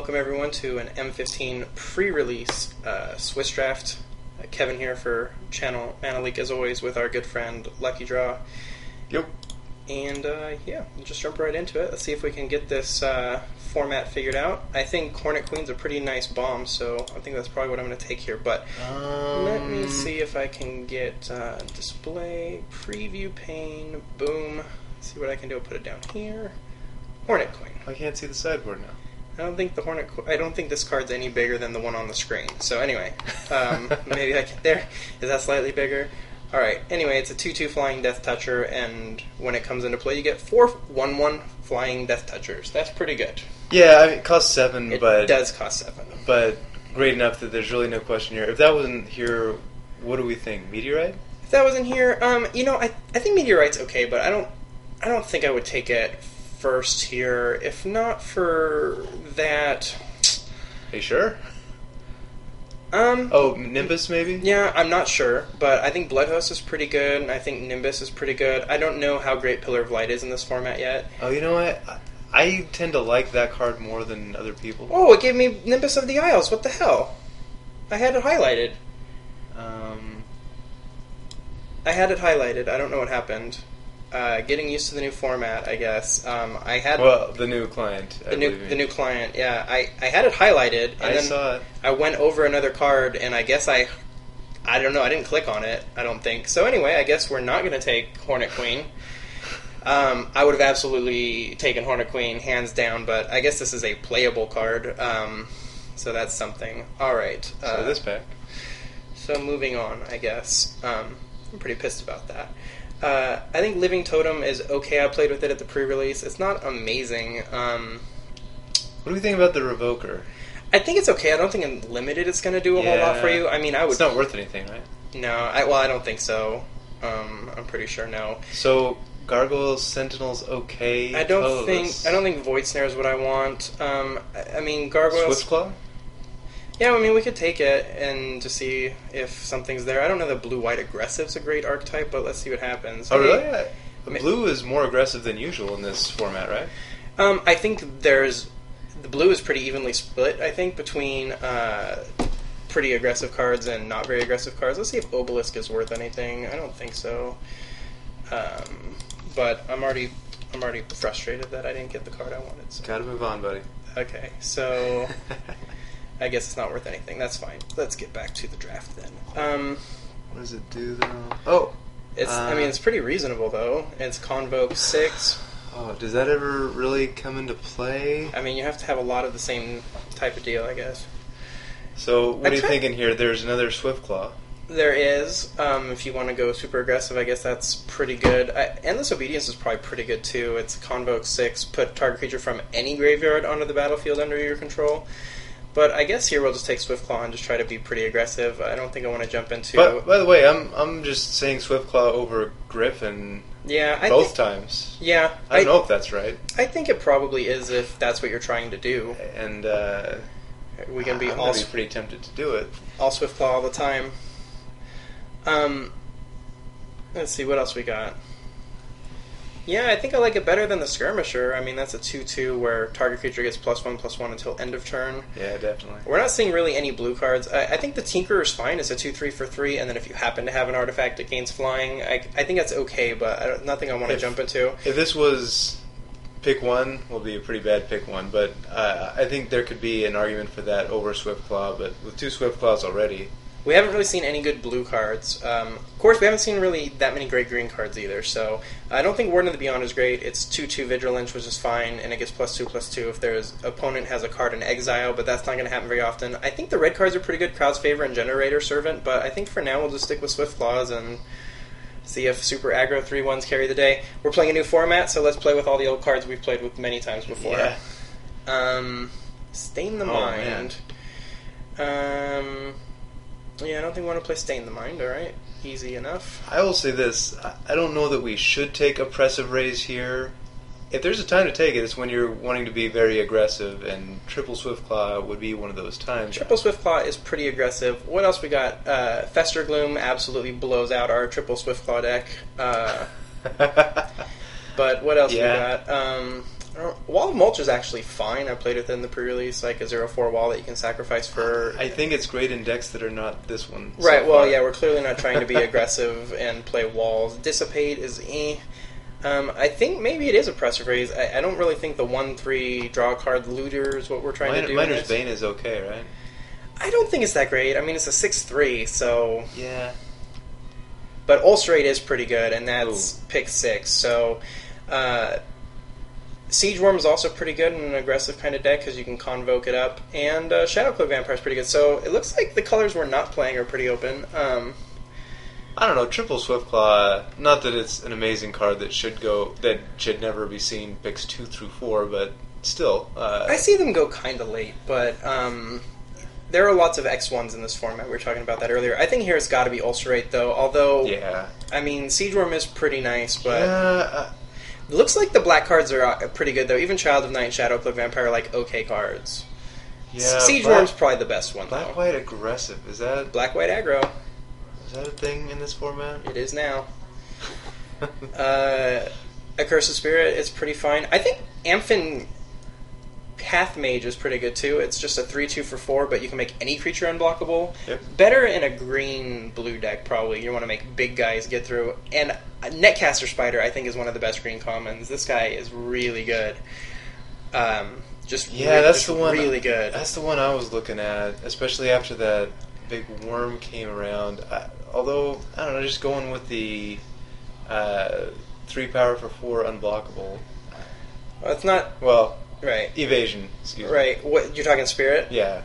welcome everyone to an M15 Prerelease Swiss Draft. Kevin here for Channel Mana League as always with our good friend Lucky Draw. Yep. And yeah, we'll just jump right into it. Let's see if we can get this format figured out. I think Hornet Queen's a pretty nice bomb, so I think that's probably what I'm going to take here. But let me see if I can get display, preview pane, boom. See what I can do. I'll put it down here. Hornet Queen. I can't see the sideboard now. I don't think I don't think this card's any bigger than the one on the screen. So anyway, maybe I get there. Is that slightly bigger? All right. Anyway, it's a 2/2 flying Death Toucher, and when it comes into play, you get 4 1/1 flying Death Touchers. That's pretty good. Yeah, I mean, it costs 7, but it does cost 7. But great enough that there's really no question here. If that wasn't here, what do we think? Meteorite? If that wasn't here, I think Meteorite's okay, but I don't think I would take it first here. If not for that, Are you sure? Oh, Nimbus maybe? Yeah, I'm not sure, but I think Bloodhost is pretty good, and I think Nimbus is pretty good. I don't know how great Pillar of Light is in this format yet. Oh, you know what? I tend to like that card more than other people. Oh, it gave me Nimbus of the Isles. What the hell? I had it highlighted. I don't know what happened. Getting used to the new format, I guess. I had the new client. The new client. Yeah, I had it highlighted, and then saw it. I went over another card, and I guess I don't know. I didn't click on it. I don't think so. Anyway, I guess we're not going to take Hornet Queen. I would have absolutely taken Hornet Queen hands down, but I guess this is a playable card, so that's something. All right. So this pack. So moving on, I guess. I'm pretty pissed about that. I think Living Totem is okay. I played with it at the pre-release. It's not amazing. What do we think about the Revoker? I think it's okay. I don't think in Limited it's going to do a whole lot for you. I mean, I would. It's not worth anything, right? No. I don't think so. I'm pretty sure no. So Gargoyle Sentinel's okay. I don't think Void Snare is what I want. I mean, Gargoyle. Swiftclaw? Yeah, I mean, we could take it and just see if something's there. I don't know that Blue-White Aggressive's a great archetype, but let's see what happens. Oh, really? Yeah. Blue is more aggressive than usual in this format, right? I think the blue is pretty evenly split, I think, between pretty aggressive cards and not very aggressive cards. Let's see if Obelisk is worth anything. I don't think so. But I'm already frustrated that I didn't get the card I wanted. So. Gotta move on, buddy. Okay, so I guess it's not worth anything. That's fine. Let's get back to the draft then. What does it do though? Oh, it's pretty reasonable though. It's Convoke 6. Oh, does that ever really come into play? I mean, you have to have a lot of the same type of deal, I guess. So, what are you thinking here? There's another Swiftclaw. There is. If you want to go super aggressive, I guess that's pretty good. Endless Obedience is probably pretty good too. It's Convoke 6. Put target creature from any graveyard onto the battlefield under your control. But I guess here we'll just take Swiftclaw and just try to be pretty aggressive. I don't think I want to jump into. But by the way, I'm just saying Swiftclaw over Griffin. Yeah, both times. Yeah, I don't know if that's right. I think it probably is if that's what you're trying to do. And we can be I'm pretty tempted to do it. All Swiftclaw all the time. Let's see what else we got. Yeah, I think I like it better than the Skirmisher. I mean, that's a 2/2 where target creature gets +1/+1 until end of turn. Yeah, definitely. We're not seeing really any blue cards. I think the Tinkerer is fine. It's a 2/3 for 3, and then if you happen to have an artifact that gains flying, I think that's okay, but nothing I want to jump into. If this was pick one, will be a pretty bad pick one, but I think there could be an argument for that over Swiftclaw, but with 2 Swiftclaws already... We haven't really seen any good blue cards. Of course, we haven't seen really that many great green cards either, so I don't think Warden of the Beyond is great. It's 2/2 Vigilance, which is fine, and it gets +2/+2 if their opponent has a card in exile, but that's not going to happen very often. I think the red cards are pretty good, Crowd's Favor and Generator Servant, but I think for now we'll just stick with Swiftclaws and see if super aggro 3/1s carry the day. We're playing a new format, so let's play with all the old cards we've played with many times before. Yeah. Stain the Mind. Yeah, I don't think we want to play Stain the Mind, alright? Easy enough. I will say this, I don't know that we should take Oppressive Raise here. If there's a time to take it, it's when you're wanting to be very aggressive, and Triple Swiftclaw would be one of those times. Triple Swiftclaw is pretty aggressive. What else we got? Fester Gloom absolutely blows out our Triple Swiftclaw deck. But what else we got? Wall of Mulch is actually fine. I played it in the pre-release, like a 0/4 wall that you can sacrifice for... I think it's great in decks that are not this one. Right, so well, far. yeah, we're clearly not trying to be aggressive and play walls. Dissipate is eh. I think maybe it is Oppressive Raise. I don't really think the 1/3 draw a card looter is what we're trying to do. Miner's Bane is okay, right? I don't think it's that great. I mean, it's a 6/3, so... Yeah. But Ulcerate is pretty good, and that's pick 6, so... Siege Worm is also pretty good in an aggressive kind of deck because you can convoke it up, and Shadowcloak Vampire is pretty good. So it looks like the colors we're not playing are pretty open. I don't know. Triple Swiftclaw. Not that it's an amazing card that should never be seen picks 2 through 4, but still. I see them go kind of late, but there are lots of X1s in this format. We were talking about that earlier. I think here it's got to be Ulcerate though. Although, yeah. I mean, Siege Worm is pretty nice, but. Yeah, Looks like the black cards are pretty good, though. Even Child of Night and Shadowcloak Vampire are, like, okay cards. yeah. Siege Worm's probably the best one, though. Black-White Aggressive. Is that Aggro. Is that a thing in this format? It is now. Accursed Spirit is pretty fine. I think Amphin Path Mage is pretty good, too. It's just a 3/2 for 4, but you can make any creature unblockable. Yep. Better in a green-blue deck, probably. You want to make big guys get through. And Netcaster Spider, I think, is one of the best green commons. This guy is really good. That's the one. Really good. That's the one I was looking at, especially after that big worm came around. Although I don't know, just going with the 3 power for 4 unblockable. Well, it's not right. Evasion. Excuse me. Right. What you're talking Spirit? Yeah.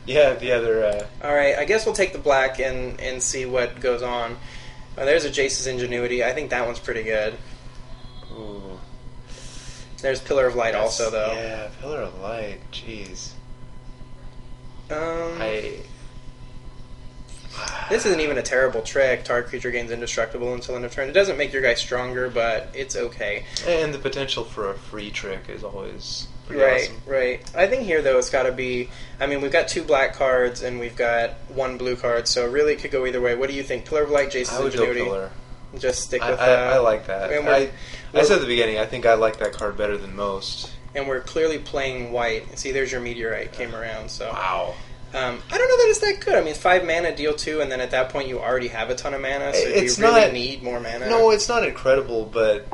Yeah. The other. All right. I guess we'll take the black and see what goes on. There's a Jace's Ingenuity. I think that one's pretty good. Ooh. There's Pillar of Light also, though. Yeah, Pillar of Light. Jeez. This isn't even a terrible trick. Target creature gains indestructible until end of turn. It doesn't make your guy stronger, but it's okay. And the potential for a free trick is always pretty awesome. Right. I think here, though, it's got to be... I mean, we've got 2 black cards, and we've got 1 blue card, so really it could go either way. What do you think? Pillar of Light, Jace's Ingenuity? I would go Pillar. Just stick with I like that. I said at the beginning, I think I like that card better than most. And we're clearly playing white. See, there's your Meteorite came around, so... Wow. I don't know that it's that good. I mean, 5 mana, deal 2, and then at that point you already have a ton of mana, so do you really need more mana? No, it's not incredible, but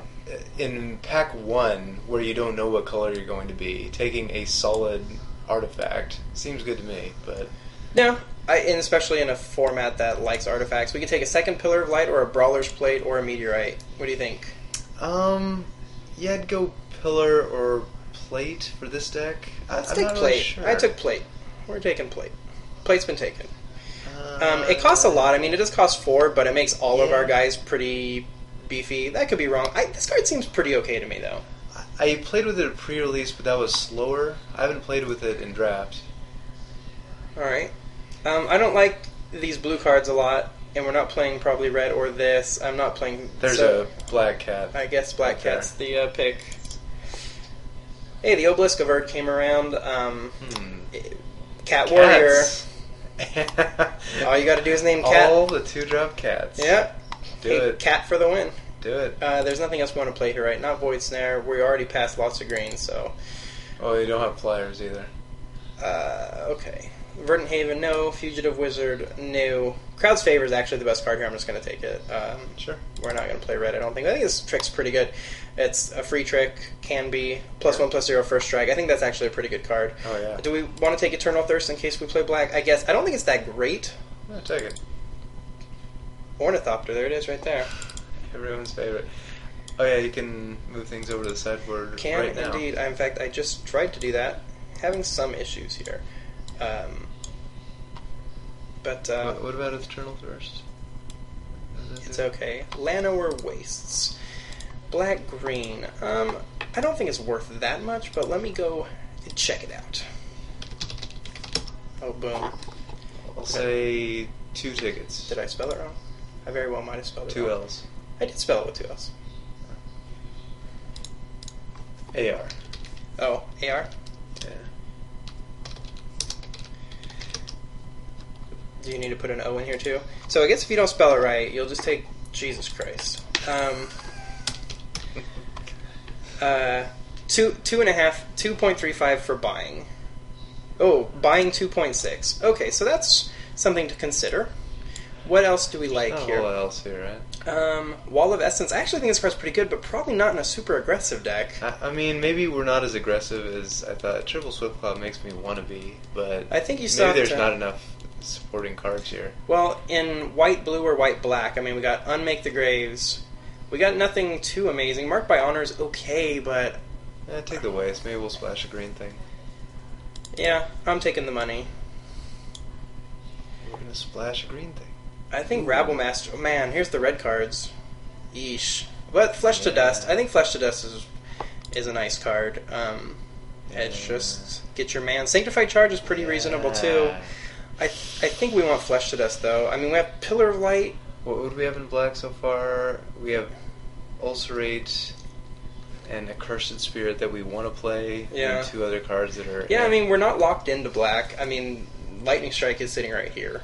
in pack 1, where you don't know what color you're going to be, taking a solid artifact seems good to me, but... No, and especially in a format that likes artifacts. We could take a second Pillar of Light, or a Brawler's Plate, or a Meteorite. What do you think? Yeah, I'd go Pillar or Plate for this deck. Let's take Plate. Really sure. I took Plate. We're taking Plate. Plate's been taken. It costs a lot. I mean, it does cost 4, but it makes all of our guys pretty beefy. That could be wrong. This card seems pretty okay to me, though. I played with it at pre-release, but that was slower. I haven't played with it in draft. Alright. I don't like these blue cards a lot, and we're not playing probably red or this. I'm not playing... There's a Black Cat. I guess Black Cat's the pick. Hey, the Obelisk of Erd came around. Cat Warrior. All you got to do is name Cat. All the 2-drop cats. Yeah. Do it. Cat for the win. Do it. There's nothing else we want to play here, right? Not Void Snare. We already passed lots of green, so... Oh, you don't have flyers either. Okay. Verdant Haven, no. Fugitive Wizard, no. Crowd's Favor is actually the best card here. I'm just going to take it. Sure. We're not going to play red, I don't think. I think this trick's pretty good. It's a free trick, can be, +1/+0 first strike. I think that's actually a pretty good card. Oh, yeah. Do we want to take Eternal Thirst in case we play black? I guess. I don't think it's that great. No, take it. Ornithopter, there it is right there. Everyone's favorite. Oh, yeah, you can move things over to the sideboard right now. Can, indeed. In fact, I just tried to do that. Having some issues here. But what about Eternal Thirst? It's okay. Llanowar Wastes. Black-green. I don't think it's worth that much, but let me go check it out. Oh, boom. I'll say 2 tickets. Did I spell it wrong? I very well might have spelled it 2 wrong. L's. I did spell it with 2 L's. AR. Oh, AR? Yeah. Do you need to put an O in here too? So I guess if you don't spell it right, you'll just take Jesus Christ. 2.35 for buying. Oh, buying 2.6. Okay, so that's something to consider. What else do we like Not here? a whole lot else here, right? Wall of Essence. I actually think this card's pretty good, but probably not in a super aggressive deck. I mean, maybe we're not as aggressive as I thought. Triple Swift Cloud makes me want to be, but I think you still maybe have there's to- not enough supporting cards here. Well, in white, blue, or white, black, I mean, we got Unmake the Graves. We got nothing too amazing. Marked by Honor is okay, but Take the waste. Maybe we'll splash a green thing. yeah, I'm taking the money. We're gonna splash a green thing. I think Ooh. Rabble Master. Oh, man, here's the red cards. Yeesh. But Flesh to Yeah. Dust. I think Flesh to Dust is a nice card. It's Yeah. just get your man. Sanctified Charge is pretty reasonable too. I think we want Flesh to Dust though. I mean, we have Pillar of Light. What would we have in black so far? We have Ulcerate and Accursed Spirit that we want to play, Yeah. and two other cards that are... Yeah, I mean, we're not locked into black. I mean, Lightning Strike is sitting right here.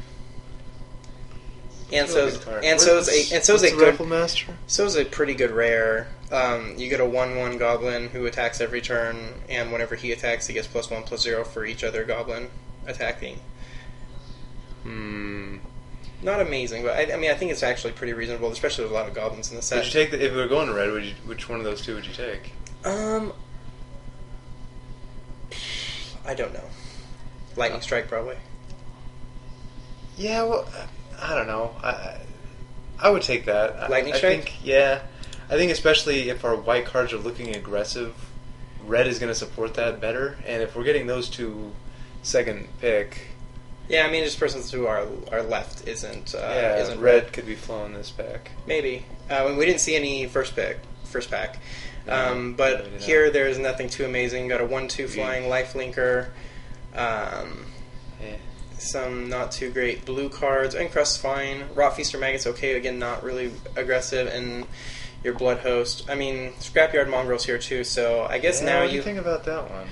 And so is a Rifle Master? So is a pretty good rare. You get a 1/1 goblin who attacks every turn, and whenever he attacks, he gets +1/+0 for each other goblin attacking. Not amazing, but I mean, I think it's actually pretty reasonable, especially with a lot of goblins in the set. Would you take if we were going to red? Which one of those two would you take? I don't know. Lightning Strike probably. Yeah, well, I don't know. I would take that. Lightning I Strike? think, yeah. I think especially if our white cards are looking aggressive, red is going to support that better. And if we're getting those two second pick, Yeah, I mean, just persons to our left isn't red, red. could be flowing this back. Maybe. We didn't see any first pack. No, But we did here not. there's nothing too amazing. Got a 1/2 flying lifelinker. Yeah. Some not too great blue cards. Encrust's fine. Rot Feaster Maggot's okay. Again, not really aggressive. And your Blood Host. I mean, Scrapyard Mongrel's here too. So I guess now What do you you think about that one?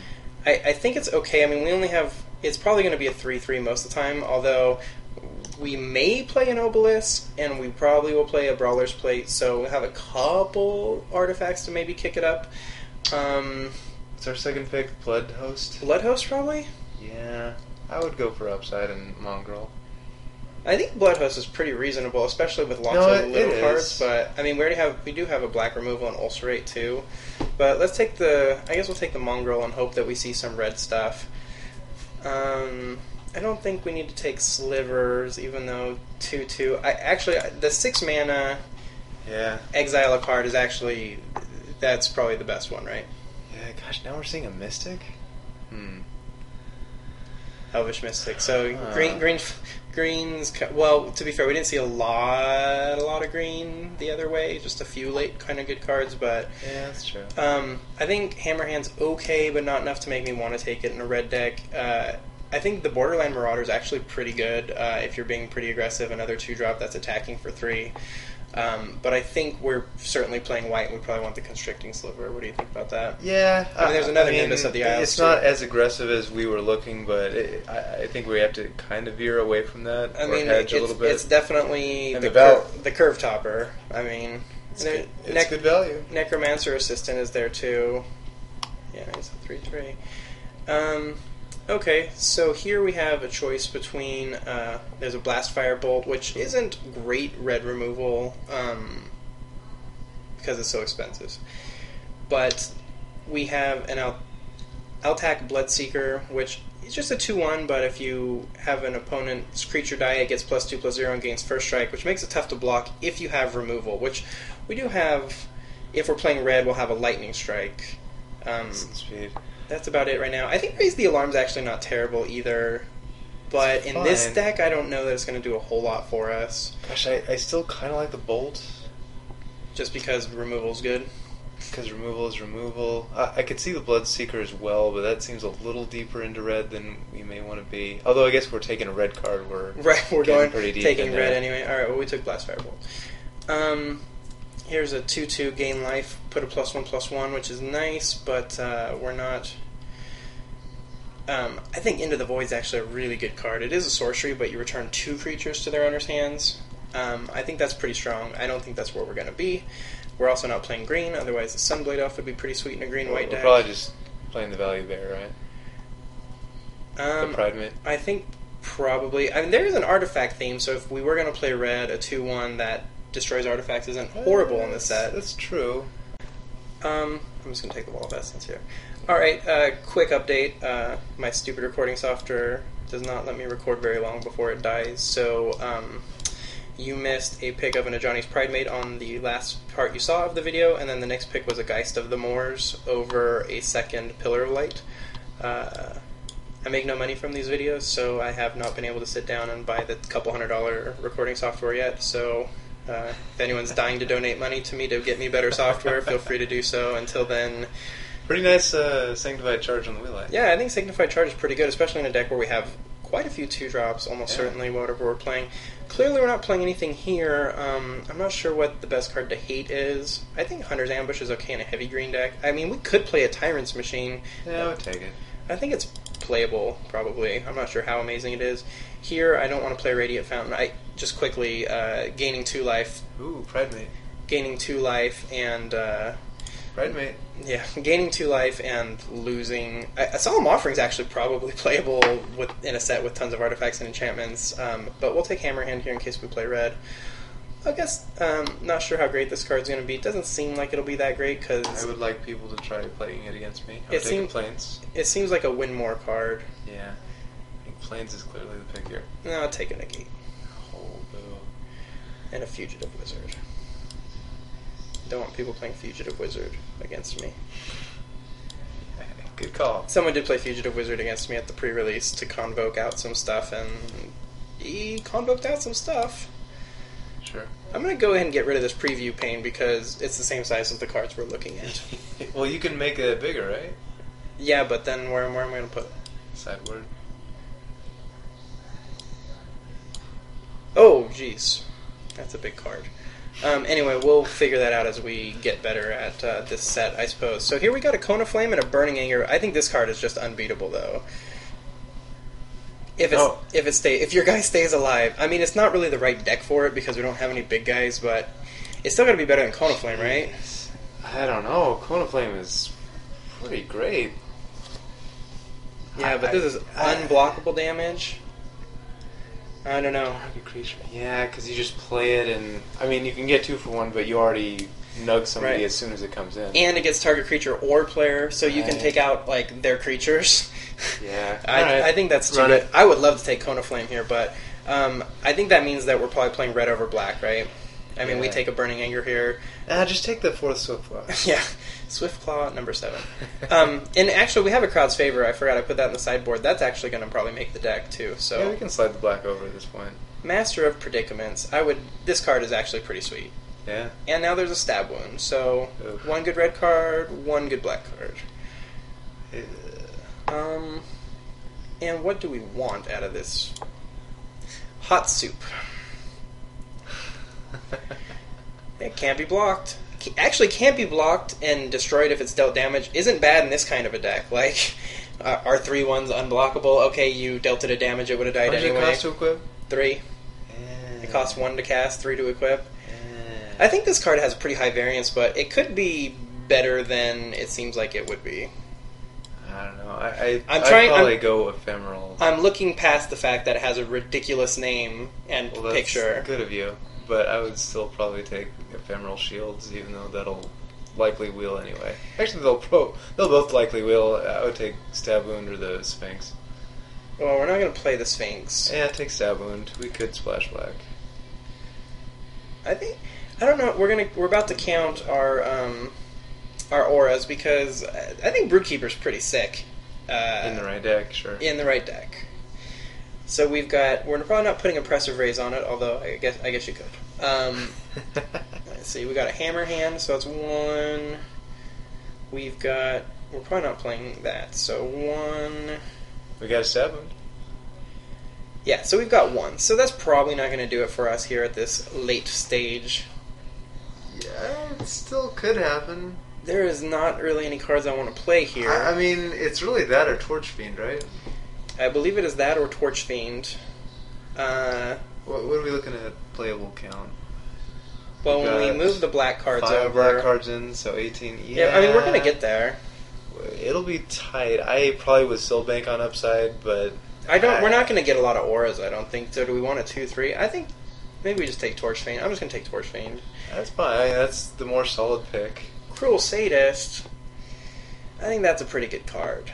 I think it's okay. I mean, we only have... It's probably going to be a 3/3 most of the time, although we may play an Obelisk, and we probably will play a Brawler's Plate, so we'll have a couple artifacts to maybe kick it up. It's our second pick, Blood Host. Blood Host, probably? Yeah, I would go for Upside and Mongrel. I think Blood Host is pretty reasonable, especially with lots No, of little it cards, is. but, I mean, we do have a black removal and Ulcerate, too. But let's take I guess we'll take the Mongrel and hope that we see some red stuff. I don't think we need to take Slivers, even though 2/2. The 6 mana Yeah. exile a card is actually that's probably the best one, right? Yeah, gosh, now we're seeing a Mystic? Elvish Mystic. So Huh. greens. Well, to be fair, we didn't see a lot of green the other way. Just a few late kind of good cards, but Yeah, that's true. I think Hammerhand's okay, but not enough to make me want to take it in a red deck. I think the Borderland Marauder is actually pretty good if you're being pretty aggressive. Another 2-drop that's attacking for 3. But I think we're certainly playing white, and we probably want the Constricting Sliver. What do you think about that? Yeah. I mean, there's another Nimbus of the Isles, It's too. not as aggressive as we were looking, but I think we have to kind of veer away from that, I or mean, hedge a little bit. it's definitely And the the curve topper. I mean, It's good value. Necromancer Assistant is there too. Yeah, it's a 3/3. Okay, so here we have a choice between there's a Blast Firebolt, which isn't great red removal because it's so expensive, but we have an Altac Bloodseeker, which is just a 2/1, but if you have an opponent's creature die, it gets +2/+0 and gains first strike, which makes it tough to block if you have removal, which we do have. If we're playing red, we'll have a Lightning Strike. Speed. That's about it right now. I think Raise the Alarm's actually not terrible either, but It's in this fine. deck, I don't know that it's going to do a whole lot for us, Gosh, I still kind of like the Bolt, just because removal's good. because removal is removal. I could see the Bloodseeker as well, but that seems a little deeper into red than we may want to be. Although I guess we're taking a red card. We're getting going pretty deep taking in red there. anyway. All right, well we took Blast Firebolt. Here's a 2/2 gain life, put a +1/+1, which is nice, but we're not. I think Into the Void is actually a really good card. It is a sorcery, but you return 2 creatures to their owner's hands. I think that's pretty strong. I don't think that's where we're going to be. We're also not playing green, otherwise the Sunblade Elf would be pretty sweet in a green-white We're deck. probably just playing the Value Bear, right? The Pride Mate? I think probably. I mean, there is an artifact theme, so if we were going to play red, a 2/1 that destroys artifacts isn't horrible in the set. That's true. I'm just going to take the Wall of Essence here. Alright, quick update. My stupid recording software does not let me record very long before it dies, so you missed a pick of an Ajani's Pride Mate on the last part you saw of the video, and then the next pick was a Geist of the Moors over a second Pillar of Light. I make no money from these videos, so I have not been able to sit down and buy the couple $100 recording software yet, so if anyone's dying to donate money to me to get me better software, feel free to do so. Until then... Pretty nice Sanctified Charge on the Wheelite. Yeah, I think Signified Charge is pretty good, especially in a deck where we have quite a few 2-drops, almost certainly whatever we're playing. Clearly we're not playing anything here. I'm not sure what the best card to hate is. I think Hunter's Ambush is okay in a heavy green deck. I mean, we could play a Tyrant's Machine. Yeah, I would take it. I think it's playable, probably. I'm not sure how amazing it is. Here, I don't want to play Radiant Fountain. I just quickly, gaining 2 life. Ooh, Pride Mate. Gaining 2 life and... Pride Mate. Yeah, gaining 2 life and losing... Solemn Offering's actually probably playable in a set with tons of artifacts and enchantments, but we'll take Hammerhand here in case we play red. I guess, not sure how great this card's going to be. It doesn't seem like it'll be that great, because... I would like people to try playing it against me. I would take Plains. It seems like a win more card. Yeah. I think Plains is clearly the pick here. No, I'll take a Negate. Oh, boo. And a Fugitive Wizard. Don't want people playing Fugitive Wizard against me. Good call. Someone did play Fugitive Wizard against me at the pre-release to convoke out some stuff, and he convoked out some stuff. Sure. I'm going to go ahead and get rid of this preview pane because it's the same size as the cards we're looking at. Well, you can make it bigger, right? Yeah, but then where am I going to put it? Sideward. Oh, jeez. That's a big card. Anyway, we'll figure that out as we get better at this set, I suppose. So here we got a Cone of Flame and a Burning Anger. I think this card is just unbeatable, though. If your guy stays alive. I mean, it's not really the right deck for it because we don't have any big guys, but it's still got to be better than Cone of Flame, right? I don't know. Cone of Flame is pretty great. Yeah, but this is unblockable damage. I don't know. Target creature. Yeah, because you just play it, and I mean, you can get 2 for 1, but you already nug somebody as soon as it comes in. And it gets target creature or player, so you can take out like their creatures. Yeah, I think that's too good. I would love to take Cone of Flame here, but I think that means that we're probably playing red over black, right? I mean, we take a Burning Anger here. Just take the 4th Swiftclaw. Yeah, Swiftclaw, number 7. And actually, we have a Crowd's Favor. I forgot I put that in the sideboard. That's actually going to probably make the deck, too. So yeah, we can slide the black over at this point. Master of Predicaments. This card is actually pretty sweet. Yeah. And now there's a Stab Wound. So, Oof. 1 good red card, 1 good black card. And what do we want out of this? Hot Soup. It can't be blocked. Actually, can't be blocked and destroyed if it's dealt damage. Isn't bad in this kind of a deck. Like, our 3/1's unblockable. Okay, you dealt it a damage, it would have died anyway. How much does it cost to equip? 3. It costs 1 to cast, 3 to equip. I think this card has pretty high variance, but it could be better than it seems like it would be. I don't know. I'd probably go Ephemeral. I'm looking past the fact that it has a ridiculous name and picture. That's good of you. But I would still probably take Ephemeral Shields, even though that'll likely wheel anyway. Actually, they'll both likely wheel. I would take Stab Wound or the Sphinx. Well, we're not going to play the Sphinx. Yeah, take Stab Wound. We could splash black. I don't know. We're about to count our auras because I think Broodkeeper's pretty sick. In the right deck, sure. In the right deck. So we're probably not putting Oppressive Raise on it, although I guess you could. Let's see, we got a Hammer Hand, so that's 1. We're probably not playing that, so 1. We got a 7. Yeah, so we've got 1. So that's probably not going to do it for us here at this late stage. Yeah, it still could happen. There is not really any cards I want to play here. I mean, it's really that or Torch Fiend, right? I believe it is that or Torch Fiend. What are we looking at playable count? Well, when we got move the black cards 5 over... black cards in, so 18. Yeah, I mean, we're going to get there. It'll be tight. I probably would still bank on upside, but... We're not going to get a lot of auras, I don't think. So do we want a 2-3? I think maybe we just take Torch Fiend. I'm just going to take Torch Fiend. That's fine. That's the more solid pick. Cruel Sadist. I think that's a pretty good card.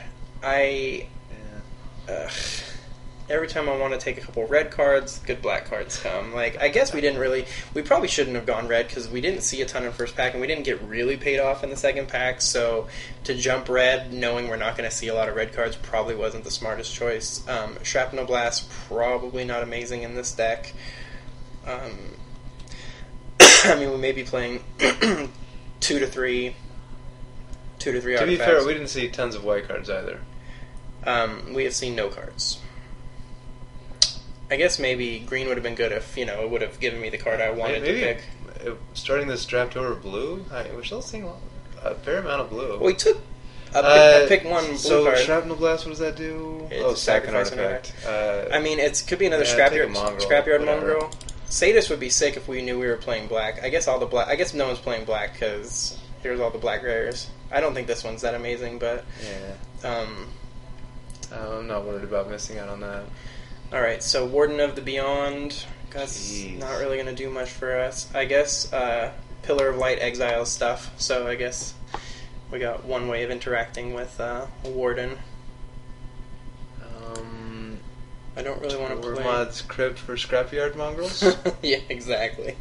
Every time I want to take a couple red cards, good black cards come. Like, I guess we probably shouldn't have gone red because we didn't see a ton in first pack and we didn't get really paid off in the second pack, so to jump red knowing we're not going to see a lot of red cards probably wasn't the smartest choice. Shrapnel Blast, probably not amazing in this deck. I mean, we may be playing 2 to 3 artifacts. To be fair, we didn't see tons of white cards either. We have seen no cards. I guess maybe green would have been good if, it would have given me the card I wanted to pick. Starting this draft over blue, we're still seeing a fair amount of blue. Well, we took a pick one blue card. So Shrapnel Blast, what does that do? It's sacrifice an artifact. I mean, it could be another Scrapyard Mongrel. Sadist would be sick if we knew we were playing black. I guess I guess no one's playing black because here's all the black rares. I don't think this one's that amazing, but... Yeah. I'm not worried about missing out on that. Alright, so Warden of the Beyond. That's not really going to do much for us. I guess Pillar of Light exiles stuff, so I guess we got one way of interacting with Warden. I don't really want to play... Mod's Crypt for Scrapyard Mongrels? Yeah, exactly.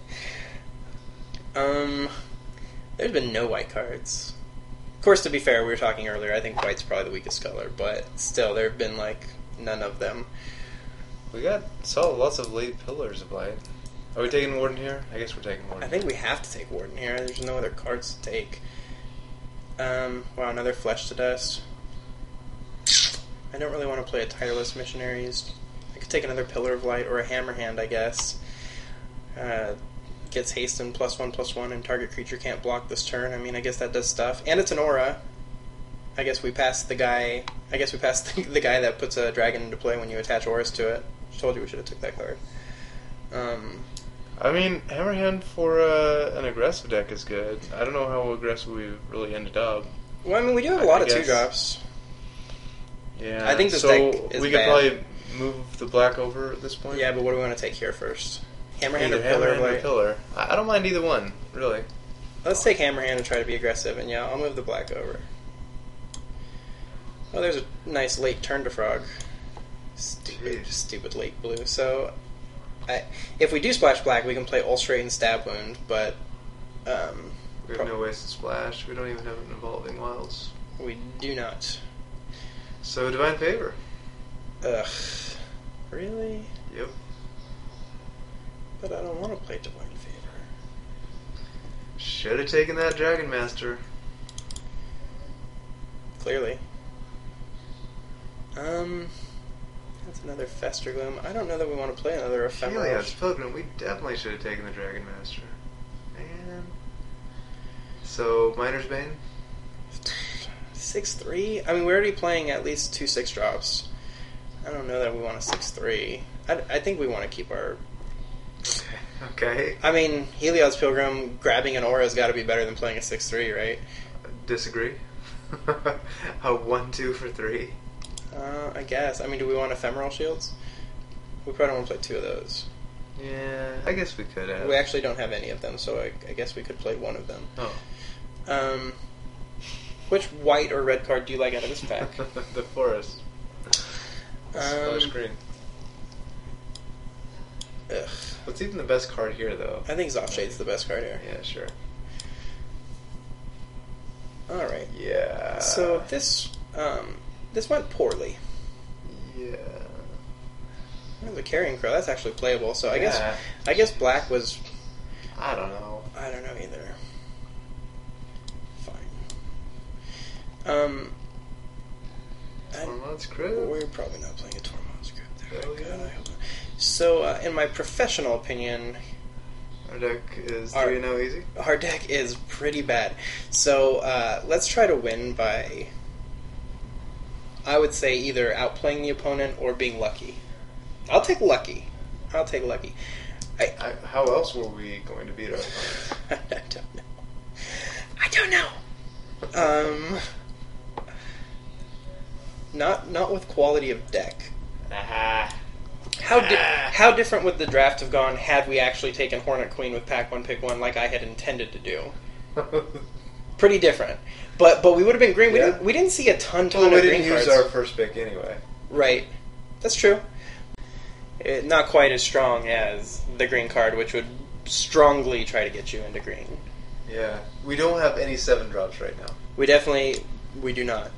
There's been no white cards. Of course, to be fair, we were talking earlier, I think white's probably the weakest color, but still, there have been, none of them. We saw lots of late Pillars of Light. Are we taking Warden here? I guess we're taking Warden. I think we have to take Warden here. There's no other cards to take. Wow, another Flesh to Dust. I don't really want to play a Tireless Missionaries. I could take another Pillar of Light or a Hammerhand, I guess. Gets haste and +1/+1, and target creature can't block this turn. I mean, I guess that does stuff. And it's an aura. I guess we passed the guy. I guess we passed the guy that puts a dragon into play when you attach auras to it. Just told you we should have took that card. I mean, Hammerhand for an aggressive deck is good. I don't know how aggressive we really ended up. Well, I mean, we do have a lot of 2-drops. Yeah, I think this deck is we bad. could probably move the black over at this point. Yeah, but what do we want to take here first? Hammerhand Either or Pillar of Light? or Pillar. I don't mind either one, really. Let's take Hammerhand and try to be aggressive, and yeah, I'll move the black over. Oh, there's a nice late turn to Frog. Stupid late blue. So, if we do splash black, we can play Ulcerate and Stab Wound, but... we have no ways to splash. We don't even have an Evolving Wilds. We do not. So, Divine Favor. Ugh. Really? Yep. But I don't want to play Divine Favor. Should have taken that Dragon Master. Clearly. That's another Festergloom. I don't know that we want to play another Ephemeral. Helios Pilgrim, we definitely should have taken the Dragon Master. Man. So, Miner's Bane? 6/3? I mean, we're already playing at least 2 6-drops. I don't know that we want a 6/3. I think we want to keep our... Okay. I mean, Helios Pilgrim grabbing an aura has got to be better than playing a 6/3, right? Disagree. A 1/2 for 3. I guess. I mean, do we want Ephemeral Shields? We probably don't want to play 2 of those. Yeah, I guess we could have. We actually don't have any of them, so I guess we could play one of them. Oh. Which white or red card do you like out of this pack? The Forest. Splash green. Ugh. What's even the best card here, though? I think Zofshade's the best card here. Yeah, sure. Alright. Yeah. So this went poorly. Yeah. The Carrion Crow, that's actually playable, so I guess black was... I don't know. I don't know either. Fine. Tormod's Crypt? We're probably not playing a Tormod's Crypt there. Hell yeah. God, I hope not. So, in my professional opinion... Our deck is 3-0 easy? Our deck is pretty bad. So, let's try to win by... I would say either outplaying the opponent or being lucky. I'll take lucky. How else were we going to beat our opponents? I don't know. Not with quality of deck. How different would the draft have gone had we actually taken Hornet Queen with Pack 1 Pick 1 like I had intended to do? Pretty different. But we would have been green. Yeah. We didn't see a ton of green cards. We didn't use our first pick anyway. Right. That's true. Not quite as strong as the green card, which would strongly try to get you into green. Yeah. We don't have any 7-drops right now. We do not.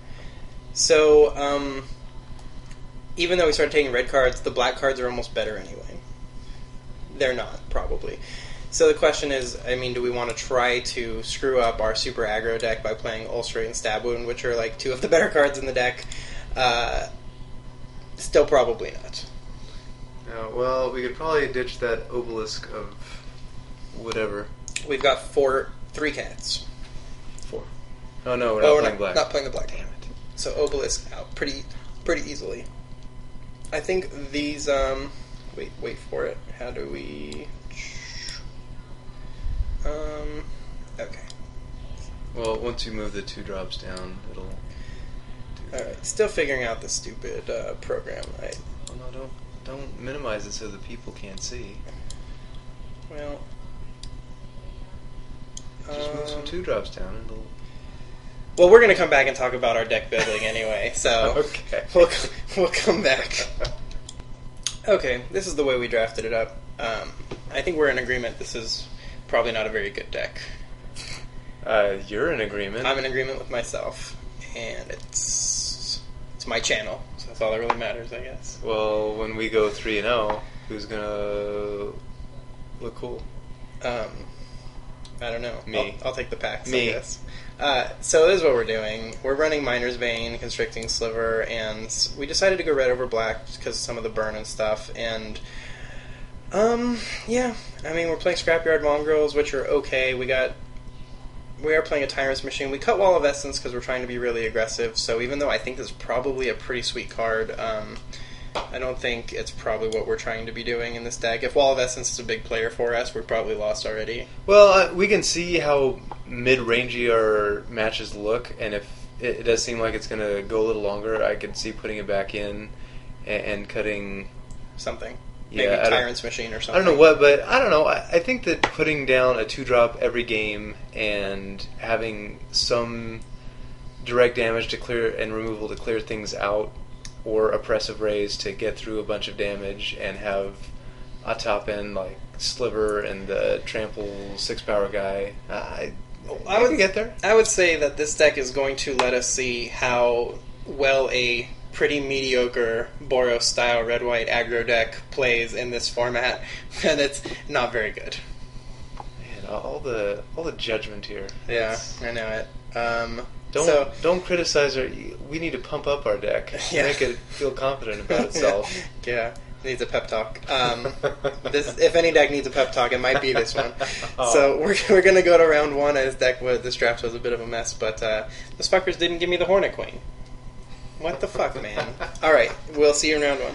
So, even though we started taking red cards, the black cards are almost better anyway. They're not, probably. So the question is, do we want to try to screw up our super aggro deck by playing Ulcerate and Stab Wound, which are like two of the better cards in the deck? Still probably not. Well, we could probably ditch that Obelisk of whatever. We've got 3 cats. 4. Oh no, we're not playing black. Not playing the black. Damn it. So Obelisk out pretty easily. I think these. Wait for it. How do we? Okay. Well, once you move the 2-drops down, it'll. All right. Still figuring out the stupid program. Oh no! Don't minimize it so the people can't see. Well. Just move some 2-drops down and it'll. Well, we're going to come back and talk about our deck building anyway, so okay. we'll come back. Okay, this is the way we drafted it up. I think we're in agreement this is probably not a very good deck. You're in agreement. I'm in agreement with myself, and it's my channel, so that's all that really matters, I guess. Well, when we go 3-0, who's going to look cool? I don't know. Me. I'll take the packs, Me. I guess. So this is what we're doing. We're running Miner's Bane, Constricting Sliver, and we decided to go red over black because of some of the burn and stuff. And, yeah. We're playing Scrapyard Mongrels, which are okay. We are playing a Tyrant's Machine. We cut Wall of Essence because we're trying to be really aggressive. So even though I think this is probably a pretty sweet card, I don't think it's probably what we're trying to be doing in this deck. If Wall of Essence is a big player for us, we're probably lost already. Well, we can see how mid-rangey our matches look, and if it does seem like it's going to go a little longer, I could see putting it back in and cutting something. Yeah, maybe Tyrant's Machine or something. I don't know what, but I don't know. I think that putting down a 2-drop every game and having some direct damage to clear and removal to clear things out, or oppressive raise to get through a bunch of damage, and have a top end like Sliver and the trample 6-power guy. I would get there. I would say that this deck is going to let us see how well a pretty mediocre Boros style red-white aggro deck plays in this format, and it's not very good. Man, all the judgment here. Yeah, I know it. Don't criticize our. We need to pump up our deck. Yeah. Make it feel confident about itself. Yeah, it needs a pep talk. If any deck needs a pep talk, it might be this one. Oh. So we're gonna go to round 1. As this draft was a bit of a mess, but those fuckers didn't give me the Hornet Queen. What the fuck, man? All right, we'll see you in round 1.